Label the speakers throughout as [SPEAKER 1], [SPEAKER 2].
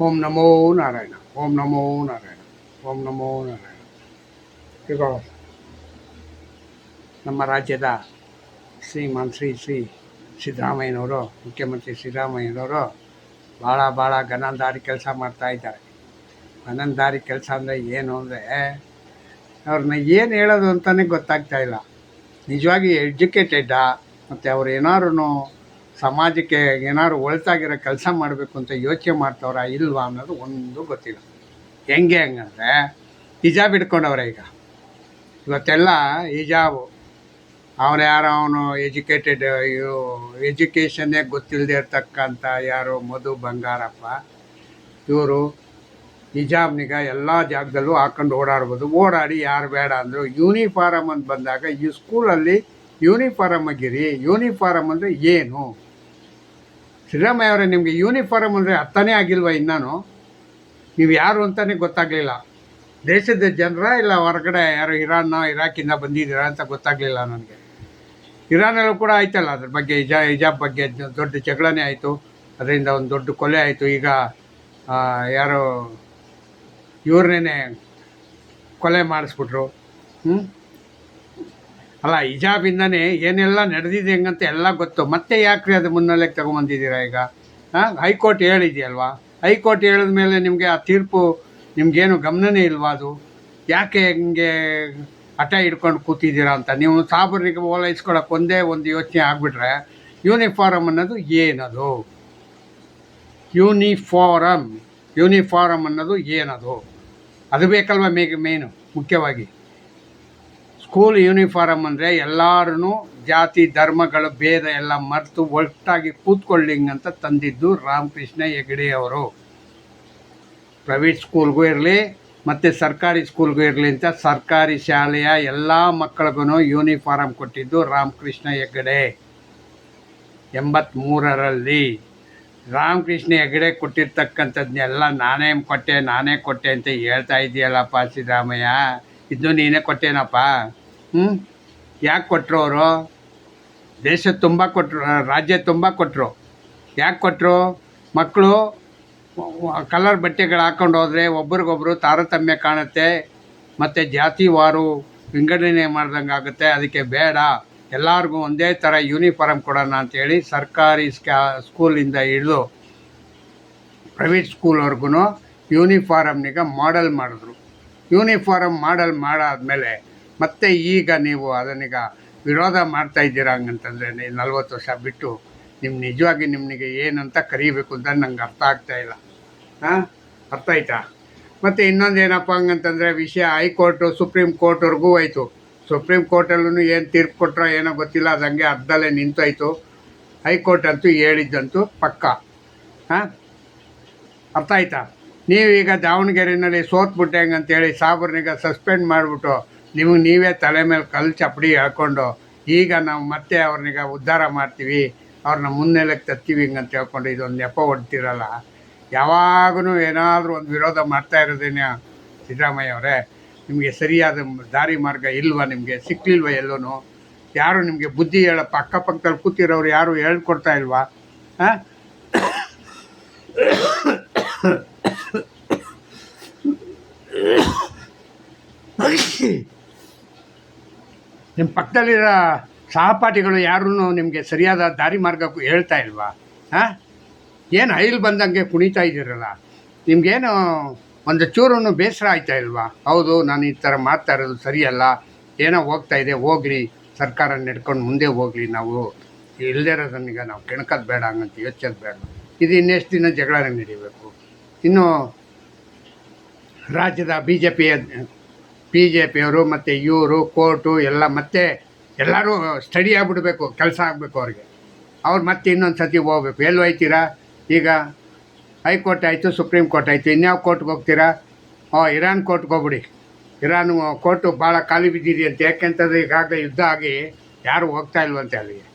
[SPEAKER 1] ಓಂ ನಮೋ ನಾರಾಯಣ, ಓಂ ನಮೋ ನಾರಾಯಣ, ಓಂ ನಮೋ ನಾರಾಯಣ. ಈಗ ನಮ್ಮ ರಾಜ್ಯದ ಶ್ರೀಮಾನ್ ಶ್ರೀ ಸಿದ್ದರಾಮಯ್ಯನವರು, ಮುಖ್ಯಮಂತ್ರಿ ಸಿದ್ದರಾಮಯ್ಯನವರು ಭಾಳ ಗನಂದಾರಿ ಕೆಲಸ ಮಾಡ್ತಾಯಿದ್ದಾರೆ. ಗನಂದಾರಿ ಕೆಲಸ ಅಂದರೆ ಏನು ಅಂದರೆ, ಅವ್ರನ್ನ ಏನು ಹೇಳೋದು ಅಂತಲೇ ಗೊತ್ತಾಗ್ತಾಯಿಲ್ಲ. ನಿಜವಾಗಿ ಎಜುಕೇಟೆಡ್ಡಾ, ಮತ್ತು ಅವ್ರು ಏನಾದ್ರು ಸಮಾಜಕ್ಕೆ ಏನಾದ್ರು ಒಳಿತಾಗಿರೋ ಕೆಲಸ ಮಾಡಬೇಕು ಅಂತ ಯೋಚನೆ ಮಾಡ್ತವ್ರಾ ಇಲ್ವಾ ಅನ್ನೋದು ಒಂದು ಗೊತ್ತಿಲ್ಲ. ಹಂಗಂದರೆ ಹಿಜಾಬ್ ಹಿಡ್ಕೊಂಡವ್ರೆ. ಇವತ್ತೆಲ್ಲ ಹಿಜಾಬು. ಅವನು ಎಜುಕೇಟೆಡ್, ಎಜುಕೇಷನ್ನೇ ಗೊತ್ತಿಲ್ಲದೆ ಇರ್ತಕ್ಕಂಥ ಯಾರು ಮಧು ಬಂಗಾರಪ್ಪ, ಇವರು ಹಿಜಾಬ್ನಿಗ ಎಲ್ಲ ಜಾಗದಲ್ಲೂ ಹಾಕೊಂಡು ಓಡಾಡ್ಬೋದು. ಓಡಾಡಿ ಯಾರು ಬೇಡ ಅಂದರು. ಯೂನಿಫಾರಮ್ ಅಂತ ಬಂದಾಗ ಈ ಸ್ಕೂಲಲ್ಲಿ ಯೂನಿಫಾರಮ್ ಆಗಿರಿ. ಯೂನಿಫಾರಮ್ ಅಂದರೆ ಏನು? ಸಿದ್ದರಾಮಯ್ಯ ಅವರೇ, ನಿಮಗೆ ಯೂನಿಫಾರಮ್ ಅಂದರೆ ಅರ್ಥನೇ ಆಗಿಲ್ವ? ಇನ್ನೂ ನೀವು ಯಾರು ಅಂತಲೇ ಗೊತ್ತಾಗಲಿಲ್ಲ. ದೇಶದ ಜನರ ಇಲ್ಲ ಹೊರಗಡೆ ಯಾರು ಇರಾಕಿಂದ ಬಂದಿದ್ದೀರಾ ಅಂತ ಗೊತ್ತಾಗಲಿಲ್ಲ ನನಗೆ. ಇರಾನಲ್ಲೂ ಕೂಡ ಆಯ್ತಲ್ಲ ಅದ್ರ ಬಗ್ಗೆ, ಹಿಜಾಬ್ ಬಗ್ಗೆ ದೊಡ್ಡ ಜಗಳನೇ ಆಯಿತು. ಅದರಿಂದ ಒಂದು ದೊಡ್ಡ ಕೊಲೆ ಆಯಿತು. ಈಗ ಯಾರು ಇವ್ರನ್ನೇ ಕೊಲೆ ಮಾಡಿಸ್ಬಿಟ್ರು. ಅಲ್ಲ, ಹಿಜಾಬಿಂದನೇ ಏನೆಲ್ಲ ನಡೆದಿದೆ ಹೆಂಗಂತ ಎಲ್ಲ ಗೊತ್ತು. ಮತ್ತೆ ಯಾಕ್ರಿ ಅದು ಮುನ್ನೆಲೆಗೆ ತಗೊಂಬಂದಿದ್ದೀರಾ ಈಗ? ಹೈಕೋರ್ಟ್ ಹೇಳಿದೆಯಲ್ವಾ? ಹೈಕೋರ್ಟ್ ಹೇಳಿದ ಮೇಲೆ ನಿಮಗೆ ಆ ತೀರ್ಪು ನಿಮಗೇನು ಗಮನನೇ ಇಲ್ವಾ? ಅದು ಯಾಕೆ ಹಿಂಗೆ ಹಠ ಹಿಡ್ಕೊಂಡು ಕೂತಿದ್ದೀರಾ ಅಂತ. ನೀವು ಸಾಬರಿಗೆ ಓಲೈಸ್ಕೊಳಕ್ಕೆ ಒಂದೇ ಒಂದು ಯೋಚನೆ ಆಗಿಬಿಟ್ರೆ, ಯೂನಿಫಾರಮ್ ಅನ್ನೋದು ಏನದು? ಯೂನಿಫಾರಮ್ ಅನ್ನೋದು ಏನದು? ಅದು ಬೇಕಲ್ವ ಮೇನು ಮುಖ್ಯವಾಗಿ. ಸ್ಕೂಲ್ ಯೂನಿಫಾರಮ್ ಅಂದರೆ ಎಲ್ಲರೂ ಜಾತಿ ಧರ್ಮಗಳ ಭೇದ ಎಲ್ಲ ಮರೆತು ಒಟ್ಟಾಗಿ ಕೂತ್ಕೊಳ್ಳಿಂಗಂತ ತಂದಿದ್ದು ರಾಮಕೃಷ್ಣ ಹೆಗಡೆ ಅವರು. ಪ್ರೈವೇಟ್ ಸ್ಕೂಲ್ಗೂ ಇರಲಿ ಮತ್ತು ಸರ್ಕಾರಿ ಸ್ಕೂಲ್ಗೂ ಇರಲಿ ಅಂತ ಸರ್ಕಾರಿ ಶಾಲೆಯ ಎಲ್ಲ ಮಕ್ಕಳಿಗೂ ಯೂನಿಫಾರಮ್ ಕೊಟ್ಟಿದ್ದು ರಾಮಕೃಷ್ಣ ಹೆಗಡೆ 83ರಲ್ಲಿ. ರಾಮಕೃಷ್ಣ ಹೆಗಡೆ ಕೊಟ್ಟಿರ್ತಕ್ಕಂಥದ್ದನ್ನೆಲ್ಲ ನಾನೇ ಕೊಟ್ಟೆ ಅಂತ ಹೇಳ್ತಾ ಇದೆಯಲ್ಲಪ್ಪ ಸಿದ್ದರಾಮಯ್ಯ. ಇದು ನೀನೇ ಕೊಟ್ಟೇನಪ್ಪ? ಯಾಕೆ ಕೊಟ್ಟರು ಅವರು? ದೇಶ ತುಂಬ ಕೊಟ್ಟರು, ರಾಜ್ಯ ತುಂಬ ಕೊಟ್ಟರು. ಯಾಕೆ ಕೊಟ್ಟರು? ಮಕ್ಕಳು ಕಲರ್ ಬಟ್ಟೆಗಳು ಹಾಕ್ಕೊಂಡು ಹೋದರೆ ಒಬ್ರಿಗೊಬ್ರು ತಾರತಮ್ಯ ಕಾಣುತ್ತೆ, ಮತ್ತು ಜಾತಿವಾರು ವಿಂಗಡಣೆ ಮಾಡ್ದಂಗೆ ಆಗುತ್ತೆ. ಅದಕ್ಕೆ ಬೇಡ, ಎಲ್ಲರಿಗೂ ಒಂದೇ ಥರ ಯೂನಿಫಾರಮ್ ಕೊಡೋಣ ಅಂಥೇಳಿ ಸರ್ಕಾರಿ ಸ್ಕೂಲಿಂದ ಹಿಡಿದು ಪ್ರೈವೇಟ್ ಸ್ಕೂಲ್ವರೆಗೂ ಯೂನಿಫಾರಮ್ನಿಗೆ ಮಾಡೆಲ್ ಮಾಡಿದ್ರು. ಯೂನಿಫಾರಮ್ ಮಾಡಾದ್ಮೇಲೆ ಮತ್ತೆ ಈಗ ನೀವು ಅದನ್ನೀಗ ವಿರೋಧ ಮಾಡ್ತಾಯಿದ್ದೀರಾ ಹಂಗಂತಂದರೆ 40 ವರ್ಷ ಬಿಟ್ಟು ನಿಜವಾಗಿ ನಿಮಗೆ ಏನಂತ ಕರೀಬೇಕು ಅಂತ ನಂಗೆ ಅರ್ಥ ಆಗ್ತಾಯಿಲ್ಲ. ಅರ್ಥ ಆಯ್ತಾ? ಮತ್ತು ಇನ್ನೊಂದು ಏನಪ್ಪ ಹಂಗಂತಂದರೆ ವಿಷಯ ಹೈಕೋರ್ಟು ಸುಪ್ರೀಂ ಕೋರ್ಟ್ವರೆಗೂ ಹೋಯ್ತು. ಸುಪ್ರೀಂ ಕೋರ್ಟಲ್ಲೂ ಏನು ತೀರ್ಪು ಕೊಟ್ಟರೋ ಏನೋ ಗೊತ್ತಿಲ್ಲ, ಅದು ಹಂಗೆ ಅರ್ಧಲ್ಲೇ ನಿಂತೋಯ್ತು. ಹೈಕೋರ್ಟ್ ಅಂತೂ ಹೇಳಿದ್ದಂತೂ ಪಕ್ಕ. ಅರ್ಥ ಆಯ್ತಾ? ನೀವೀಗ ದಾವಣಗೆರೆಯಲ್ಲಿ ಸೋತ್ಬಿಟ್ಟೆ ಹಂಗಂತೇಳಿ ಸಾಬ್ರನಿಗೆ ಸಸ್ಪೆಂಡ್ ಮಾಡಿಬಿಟ್ಟು ನೀವೇ ತಲೆ ಮೇಲೆ ಕಲ್ಲು ಚಪ್ಪಡಿ ಹೇಳ್ಕೊಂಡು ಈಗ ನಾವು ಮತ್ತೆ ಅವ್ರನ್ನೀಗ ಉದ್ಧಾರ ಮಾಡ್ತೀವಿ, ಅವ್ರನ್ನ ಮುನ್ನೆಲೆಗೆ ತರ್ತೀವಿ ಹಿಂಗಂತ ಹೇಳ್ಕೊಂಡು ಇದೊಂದು ನೆಪ ಹೊಡ್ತಿರಲ್ಲ. ಯಾವಾಗೂ ಏನಾದರೂ ಒಂದು ವಿರೋಧ ಮಾಡ್ತಾ ಇರೋದೇನೆ ಸಿದ್ದರಾಮಯ್ಯ ಅವರೇ. ನಿಮಗೆ ಸರಿಯಾದ ದಾರಿ ಮಾರ್ಗ ಇಲ್ವಾ? ನಿಮಗೆ ಸಿಕ್ಕಲಿಲ್ವ ಎಲ್ಲೂ? ಯಾರು ನಿಮಗೆ ಬುದ್ಧಿ ಹೇಳಪ್ಪ? ಅಕ್ಕಪಕ್ಕದಲ್ಲಿ ಕೂತಿರೋರು ಯಾರು ಹೇಳ್ಕೊಡ್ತಾ ಇಲ್ವಾ? ನಿಮ್ಮ ಪಕ್ಕದಲ್ಲಿರೋ ಸಹಪಾಠಿಗಳು ಯಾರೂ ನಿಮಗೆ ಸರಿಯಾದ ದಾರಿ ಮಾರ್ಗ ಹೇಳ್ತಾ ಇಲ್ವಾ? ಏನು ಐಲ್ ಬಂದಂಗೆ ಕುಣಿತಾ ಇದ್ದೀರಲ್ಲ, ನಿಮಗೇನು ಒಂದು ಚೂರು ಬೇಸರ ಆಯ್ತಾ ಇಲ್ವಾ? ಹೌದು, ನಾನು ಈ ಥರ ಮಾಡ್ತಾ ಇರೋದು ಸರಿಯಲ್ಲ, ಏನೋ ಹೋಗ್ತಾಯಿದೆ, ಹೋಗ್ಲಿ, ಸರ್ಕಾರ ನಡ್ಕೊಂಡು ಮುಂದೆ ಹೋಗಲಿ, ನಾವು ಇಲ್ಲದೇ ಇರೋದನ್ನೀಗ ನಾವು ಕೆಣಕೋದು ಬೇಡ, ಹಂಗಂತ ಯೋಚಿಸೋದು ಬೇಡ. ಇದು ಇನ್ನೆಷ್ಟು ದಿನ ಜಗಳನೇ ನಡೀಬೇಕು? ಇನ್ನು ರಾಜ್ಯದ ಬಿ ಜೆ ಪಿಯವರು ಮತ್ತು ಇವರು ಕೋರ್ಟು ಎಲ್ಲ ಮತ್ತೆ ಎಲ್ಲರೂ ಸ್ಟಡಿ ಆಗಿಬಿಡ್ಬೇಕು, ಕೆಲಸ ಆಗಬೇಕು ಅವ್ರಿಗೆ. ಅವ್ರು ಮತ್ತೆ ಇನ್ನೊಂದು ಸತಿ ಹೋಗ್ಬೇಕು. ಎಲ್ಲಿ ಹೋಗ್ತೀರಾ? ಈಗ ಹೈಕೋರ್ಟ್ ಆಯಿತು, ಸುಪ್ರೀಂ ಕೋರ್ಟ್ ಆಯಿತು, ಇನ್ಯಾವ ಕೋರ್ಟ್ಗೆ ಹೋಗ್ತೀರಾ? ಇರಾನ್ ಕೋರ್ಟ್ಗೆ ಹೋಗ್ಬಿಡಿ. ಇರಾನ್ ಕೋರ್ಟು ಭಾಳ ಖಾಲಿ ಬಿದ್ದಿದೆಯಂತೆ. ಯಾಕೆಂತಂದರೆ ಈಗಾಗಲೇ ಯುದ್ಧ ಆಗಿ ಯಾರು ಹೋಗ್ತಾ ಇಲ್ವಂತೆ ಅಲ್ಲಿಗೆ.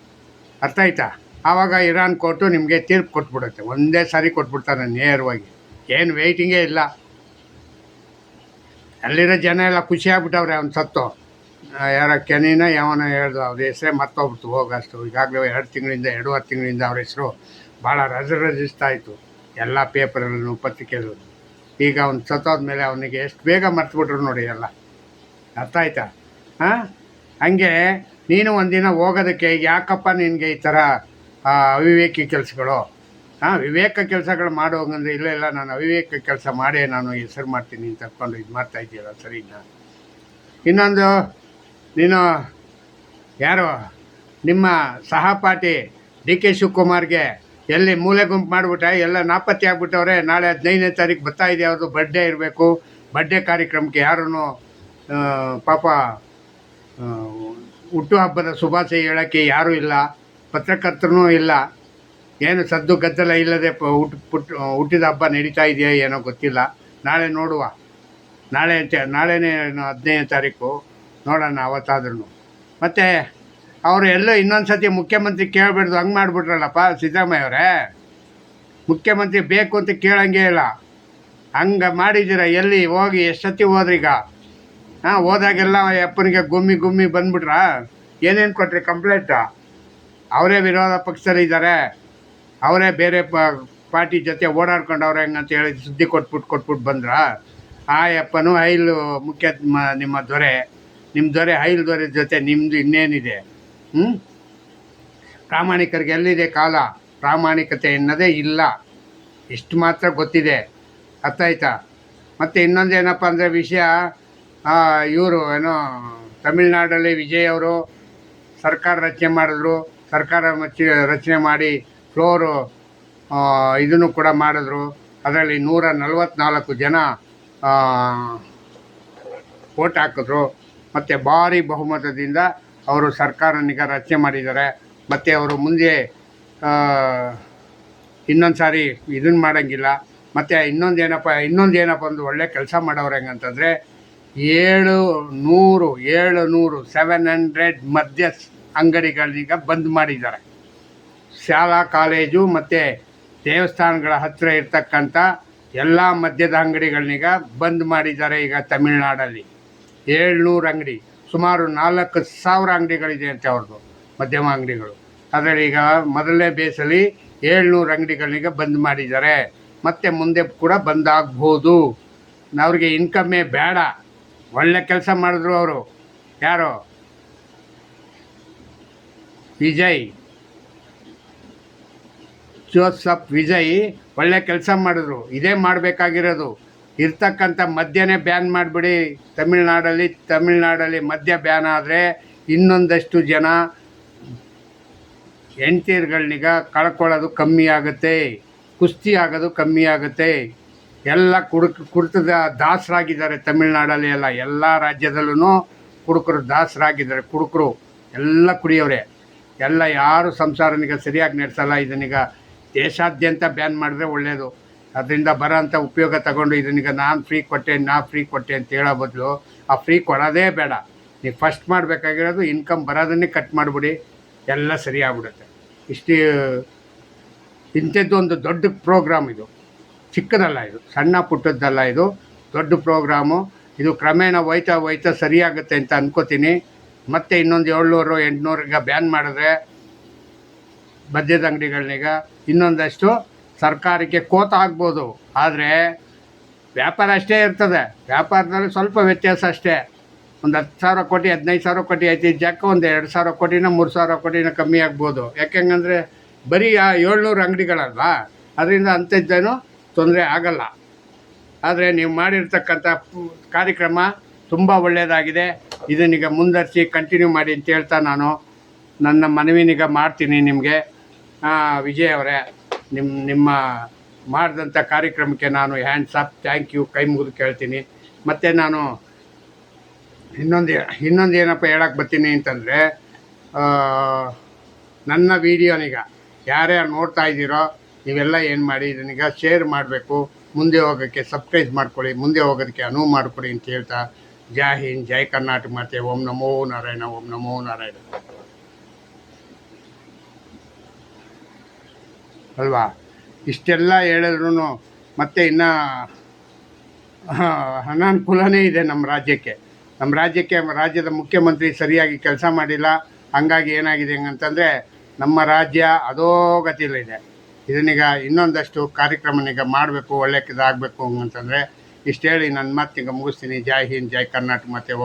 [SPEAKER 1] ಅರ್ಥ ಆಯ್ತಾ? ಆವಾಗ ಇರಾನ್ ಕೋರ್ಟು ನಿಮಗೆ ತೀರ್ಪು ಕೊಟ್ಬಿಡುತ್ತೆ, ಒಂದೇ ಸಾರಿ ಕೊಟ್ಬಿಡ್ತಾರೆ ನೇರವಾಗಿ. ಏನು ವೆಯ್ಟಿಂಗೇ ಇಲ್ಲ. ಅಲ್ಲಿರೋ ಜನ ಎಲ್ಲ ಖುಷಿಯಾಗ್ಬಿಟ್ಟವ್ರೆ ಅವ್ನು ಸತ್ತು. ಯಾರ ಕೆನಿನ ಯಾವನ ಹೇಳ್ದು, ಅವ್ರ ಹೆಸರೇ ಮರ್ತೋಗ್ಬಿಡ್ತು ಹೋಗಷ್ಟು. ಈಗಾಗಲೇ 2 ತಿಂಗಳಿಂದ 2.5 ತಿಂಗಳಿಂದ ಅವ್ರ ಹೆಸರು ಭಾಳ ರಜಿಸ್ತಾ ಇತ್ತು. ಎಲ್ಲ ಪೇಪರಲ್ಲೂ ಪತ್ರಿಕೆಯಲ್ಲೂ. ಈಗ ಅವ್ನು ಸತ್ತೋದ್ಮೇಲೆ ಅವನಿಗೆ ಎಷ್ಟು ಬೇಗ ಮರ್ತುಬಿಟ್ರು ನೋಡಿ ಎಲ್ಲ. ಅರ್ಥ ಆಯ್ತಾ? ಹಾಂ, ಹಂಗೆ ನೀನು ಒಂದಿನ ಹೋಗೋದಕ್ಕೆ ಯಾಕಪ್ಪ ನಿನಗೆ ಈ ಥರ ಅವಿವೇಕಿ ಕೆಲಸಗಳು? ವಿವೇಕ ಕೆಲಸಗಳು ಮಾಡೋಂಗಂದ್ರೆ ಇಲ್ಲ ನಾನು ಅವಿವೇಕ ಕೆಲಸ ಮಾಡೇ ನಾನು ಹೆಸರು ಮಾಡ್ತೀನಿ ಅಂತ ಅಂದ್ಕೊಂಡು ಇದು ಮಾಡ್ತಾಯಿದ್ದೀಯಲ್ಲ, ಸರಿನಾ? ಇನ್ನೊಂದು, ನೀನು ಯಾರು ನಿಮ್ಮ ಸಹಪಾಠಿ ಡಿ ಕೆ ಶಿವಕುಮಾರ್ಗೆ ಎಲ್ಲಿ ಮೂಲೆ ಗುಂಪು ಮಾಡಿಬಿಟ್ಟೆ, ಎಲ್ಲ ನಾಪತ್ತೆ ಆಗ್ಬಿಟ್ಟವ್ರೆ. ನಾಳೆ 15ನೇ ತಾರೀಕು ಬರ್ತಾ ಇದೆ, ಅವ್ರದ್ದು ಬರ್ಡೇ ಇರಬೇಕು. ಬರ್ಡೇ ಕಾರ್ಯಕ್ರಮಕ್ಕೆ ಯಾರೂ ಪಾಪ ಹುಟ್ಟುಹಬ್ಬದ ಶುಭಾಶಯ ಹೇಳೋಕ್ಕೆ ಯಾರೂ ಇಲ್ಲ, ಪತ್ರಕರ್ತರೂ ಇಲ್ಲ. ಏನು ಸದ್ದು ಗದ್ದಲ ಇಲ್ಲದೆ ಹುಟ್ಟಿದ ಹಬ್ಬ ನಡೀತಾ ಇದೆಯಾ ಏನೋ ಗೊತ್ತಿಲ್ಲ. ನಾಳೆ ನೋಡುವ, ನಾಳೆನೇ 15ನೇ ತಾರೀಕು ನೋಡೋಣ ಅವತ್ತಾದ್ರೂ. ಮತ್ತು ಅವರು ಎಲ್ಲೋ ಇನ್ನೊಂದು ಸತಿ ಮುಖ್ಯಮಂತ್ರಿ ಕೇಳಬೇಡ್ದು ಹಂಗೆ ಮಾಡಿಬಿಟ್ರಲ್ಲಪ್ಪ ಸಿದ್ದರಾಮಯ್ಯ ಅವರೇ. ಮುಖ್ಯಮಂತ್ರಿ ಬೇಕು ಅಂತ ಕೇಳೋಂಗೇ ಇಲ್ಲ, ಹಂಗೆ ಮಾಡಿದ್ದೀರ. ಎಲ್ಲಿ ಹೋಗಿ ಎಷ್ಟು ಸತಿ ಹೋದ್ರೀಗ? ಹೋದಾಗೆಲ್ಲ ಅಪ್ಪನಿಗೆ ಗುಮ್ಮಿ ಬಂದುಬಿಟ್ರಾ? ಏನೇನು ಕೊಟ್ರಿ ಕಂಪ್ಲೇಂಟು? ಅವರೇ ವಿರೋಧ ಪಕ್ಷದಲ್ಲಿದ್ದಾರೆ, ಅವರೇ ಬೇರೆ ಪಾರ್ಟಿ ಜೊತೆ ಓಡಾಡ್ಕೊಂಡವ್ರೆ ಹೆಂಗಂತ ಹೇಳಿ ಸುದ್ದಿ ಕೊಟ್ಬಿಟ್ಟು ಬಂದ್ರ? ಆ ಅಪ್ಪನೂ ಐಲು ನಿಮ್ಮ ದೊರೆ, ನಿಮ್ಮ ದೊರೆ ಐಲು ದೊರೆ ಜೊತೆ ನಿಮ್ಮದು ಇನ್ನೇನಿದೆ? ಪ್ರಾಮಾಣಿಕರಿಗೆ ಎಲ್ಲಿದೆ ಕಾಲ? ಪ್ರಾಮಾಣಿಕತೆ ಎನ್ನೋದೇ ಇಲ್ಲ, ಇಷ್ಟು ಮಾತ್ರ ಗೊತ್ತಿದೆ. ಅರ್ಥ ಆಯ್ತಾ? ಮತ್ತು ಇನ್ನೊಂದೇನಪ್ಪ ಅಂದರೆ ವಿಷಯ, ಇವರು ಏನೋ ತಮಿಳ್ನಾಡಲ್ಲಿ ವಿಜಯ್ ಅವರು ಸರ್ಕಾರ ರಚನೆ ಮಾಡಿದ್ರು. ಸರ್ಕಾರ ರಚನೆ ಮಾಡಿ ಫ್ಲೋರು ಇದನ್ನು ಕೂಡ ಮಾಡಿದ್ರು. ಅದರಲ್ಲಿ 144 ಜನ ವೋಟ್ ಹಾಕಿದ್ರು. ಮತ್ತು ಭಾರಿ ಬಹುಮತದಿಂದ ಅವರು ಸರ್ಕಾರನೀಗ ರಚನೆ ಮಾಡಿದ್ದಾರೆ. ಮತ್ತು ಅವರು ಮುಂದೆ ಇನ್ನೊಂದು ಸಾರಿ ಇದನ್ನು ಮಾಡೋಂಗಿಲ್ಲ. ಮತ್ತು ಇನ್ನೊಂದೇನಪ್ಪ ಒಂದು ಒಳ್ಳೆ ಕೆಲಸ ಮಾಡೋರು ಹೆಂಗಂತಂದರೆ 700 ಮದ್ಯ ಅಂಗಡಿಗಳನ್ನೀಗ ಬಂದ್ ಮಾಡಿದ್ದಾರೆ. ಶಾಲಾ ಕಾಲೇಜು ಮತ್ತು ದೇವಸ್ಥಾನಗಳ ಹತ್ತಿರ ಇರ್ತಕ್ಕಂಥ ಎಲ್ಲ ಮದ್ಯದ ಅಂಗಡಿಗಳನ್ನೀಗ ಬಂದ್ ಮಾಡಿದ್ದಾರೆ. ಈಗ ತಮಿಳ್ನಾಡಲ್ಲಿ 700 ಅಂಗಡಿ, ಸುಮಾರು 4,000 ಅಂಗಡಿಗಳಿದೆ ಅಂತೆ ಅವ್ರದ್ದು, ಮಧ್ಯಮ ಅಂಗಡಿಗಳು. ಅದರಲ್ಲಿ ಈಗ ಮೊದಲನೇ ಬೇಸಲ್ಲಿ 700 ಅಂಗಡಿಗಳನ್ನೀಗ ಬಂದ್ ಮಾಡಿದ್ದಾರೆ. ಮತ್ತು ಮುಂದೆ ಕೂಡ ಬಂದಾಗ್ಬೋದು. ಅವ್ರಿಗೆ ಇನ್ಕಮ್ಮೇ ಬೇಡ, ಒಳ್ಳೆ ಕೆಲಸ ಮಾಡಿದ್ರು ಅವರು. ಯಾರು? ಜೋಸಫ್ ವಿಜಯ್ ಒಳ್ಳೆ ಕೆಲಸ ಮಾಡಿದ್ರು. ಇದೇ ಮಾಡಬೇಕಾಗಿರೋದು. ಇರ್ತಕ್ಕಂಥ ಮದ್ಯನೇ ಬ್ಯಾನ್ ಮಾಡಿಬಿಡಿ ತಮಿಳ್ನಾಡಲ್ಲಿ ಮದ್ಯ ಬ್ಯಾನ್ ಆದರೆ ಇನ್ನೊಂದಷ್ಟು ಜನ ಹೆಂಡ್ತೀರುಗಳನ್ನೀಗ ಕಳ್ಕೊಳ್ಳೋದು ಕಮ್ಮಿ ಆಗುತ್ತೆ, ಕುಸ್ತಿ ಆಗೋದು ಕಮ್ಮಿ ಆಗುತ್ತೆ. ಎಲ್ಲ ಕುಡಿತದ ದಾಸರಾಗಿದ್ದಾರೆ ತಮಿಳ್ನಾಡಲ್ಲಿ. ಎಲ್ಲ ರಾಜ್ಯದಲ್ಲೂ ಕುಡುಕರು ದಾಸರಾಗಿದ್ದಾರೆ. ಕುಡುಕರು ಎಲ್ಲ ಕುಡಿಯೋರೆ, ಎಲ್ಲ ಯಾರು ಸಂಸಾರನೀಗ ಸರಿಯಾಗಿ ನಡೆಸಲ್ಲ. ಇದನ್ನೀಗ ದೇಶಾದ್ಯಂತ ಬ್ಯಾನ್ ಮಾಡಿದ್ರೆ ಒಳ್ಳೆಯದು. ಅದರಿಂದ ಬರೋಂಥ ಉಪಯೋಗ ತಗೊಂಡು ಇದನ್ನೀಗ ನಾನು ಫ್ರೀ ಕೊಟ್ಟೆ ಅಂತ ಹೇಳೋ ಬದಲು ಆ ಫ್ರೀ ಕೊಡೋದೇ ಬೇಡ. ನೀವು ಫಸ್ಟ್ ಮಾಡಬೇಕಾಗಿರೋದು ಇನ್ಕಮ್ ಬರೋದನ್ನೇ ಕಟ್ ಮಾಡಿಬಿಡಿ, ಎಲ್ಲ ಸರಿಯಾಗ್ಬಿಡುತ್ತೆ. ಇಂಥದ್ದು ಒಂದು ದೊಡ್ಡ ಪ್ರೋಗ್ರಾಮ್ ಇದು, ಚಿಕ್ಕದಲ್ಲ ಇದು, ಸಣ್ಣ ಪುಟ್ಟದ್ದಲ್ಲ ಇದು, ದೊಡ್ಡ ಪ್ರೋಗ್ರಾಮು ಇದು. ಕ್ರಮೇಣ ಹೋಯ್ತಾ ಸರಿಯಾಗುತ್ತೆ ಅಂತ ಅನ್ಕೋತೀನಿ. ಮತ್ತು ಇನ್ನೊಂದು 700-800 ಬ್ಯಾನ್ ಮಾಡಿದ್ರೆ ಮದ್ಯದ ಅಂಗಡಿಗಳನ್ನೀಗ ಇನ್ನೊಂದಷ್ಟು ಸರ್ಕಾರಕ್ಕೆ ಕೋತ ಆಗ್ಬೋದು. ಆದರೆ ವ್ಯಾಪಾರ ಅಷ್ಟೇ ಇರ್ತದೆ, ವ್ಯಾಪಾರದಲ್ಲಿ ಸ್ವಲ್ಪ ವ್ಯತ್ಯಾಸ ಅಷ್ಟೇ. ಒಂದು 10,000 ಕೋಟಿ 15,000 ಕೋಟಿ ಐತಿ ಜಾಕ ಒಂದು 2,000 ಕೋಟಿನ 3,000 ಕೋಟಿನ ಕಮ್ಮಿ ಆಗ್ಬೋದು. ಯಾಕೆಂಗಂದರೆ ಬರೀ 700 ಅಂಗಡಿಗಳಲ್ವ, ಅದರಿಂದ ಅಂಥದ್ದೇನೂ ತೊಂದರೆ ಆಗಲ್ಲ. ಆದರೆ ನೀವು ಮಾಡಿರ್ತಕ್ಕಂಥ ಕಾರ್ಯಕ್ರಮ ತುಂಬ ಒಳ್ಳೆಯದಾಗಿದೆ. ಇದನ್ನೀಗ ಮುಂದುವರಿಸಿ ಕಂಟಿನ್ಯೂ ಮಾಡಿ ಅಂತ ಹೇಳ್ತಾ ನಾನು ನನ್ನ ಮನವಿನೀಗ ಮಾಡ್ತೀನಿ ನಿಮಗೆ. ವಿಜಯ್ ಅವರೇ, ನಿಮ್ಮ ಮಾಡಿದಂಥ ಕಾರ್ಯಕ್ರಮಕ್ಕೆ ನಾನು ಹ್ಯಾಂಡ್ಸ್ ಅಪ್, ಥ್ಯಾಂಕ್ ಯು, ಕೈ ಮುಗಿದು ಕೇಳ್ತೀನಿ. ಮತ್ತು ನಾನು ಇನ್ನೊಂದು ಏನಪ್ಪ ಹೇಳಕ್ಕೆ ಬರ್ತೀನಿ ಅಂತಂದರೆ, ನನ್ನ ವೀಡಿಯೋನೀಗ ಯಾರ್ಯಾರು ನೋಡ್ತಾ ಇದ್ದೀರೋ ನೀವೆಲ್ಲ ಏನು ಮಾಡಿ ಇದನ್ನೀಗ ಶೇರ್ ಮಾಡಬೇಕು. ಮುಂದೆ ಹೋಗೋಕ್ಕೆ ಸಬ್ಸ್ಕ್ರೈಬ್ ಮಾಡ್ಕೊಳ್ಳಿ, ಮುಂದೆ ಹೋಗೋದಕ್ಕೆ ಅನುವು ಮಾಡಿಕೊಡಿ ಅಂತ ಹೇಳ್ತಾ, ಜೈ ಹಿಂದ್, ಜೈ ಕರ್ನಾಟಕ ಮಾತೆ. ಓಂ ನಮೋ ನಾರಾಯಣ, ಓಂ ನಮೋ ನಾರಾಯಣ ಅಲ್ವಾ? ಇಷ್ಟೆಲ್ಲ ಹೇಳಿದ್ರು ಮತ್ತೆ ಇನ್ನೂ ಅನಾನುಕೂಲನೇ ಇದೆ ನಮ್ಮ ರಾಜ್ಯಕ್ಕೆ. ರಾಜ್ಯದ ಮುಖ್ಯಮಂತ್ರಿ ಸರಿಯಾಗಿ ಕೆಲಸ ಮಾಡಿಲ್ಲ. ಹಂಗಾಗಿ ಏನಾಗಿದೆ ಹೆಂಗಂತಂದರೆ ನಮ್ಮ ರಾಜ್ಯ ಅಧೋಗತಿಯಲ್ಲಿದೆ. ಇದನ್ನೀಗ ಇನ್ನೊಂದಷ್ಟು ಕಾರ್ಯಕ್ರಮನೀಗ ಮಾಡಬೇಕು, ಒಳ್ಳೆಯದಾಗಬೇಕು ಅಂತಂದರೆ ಇಷ್ಟು ಹೇಳಿ ನನ್ನ ಮಾತಿಗೆ ಮುಗಿಸ್ತೀನಿ. ಜೈ ಹಿಂದ್, ಜೈ ಕರ್ನಾಟಕ, ಮತ್ತು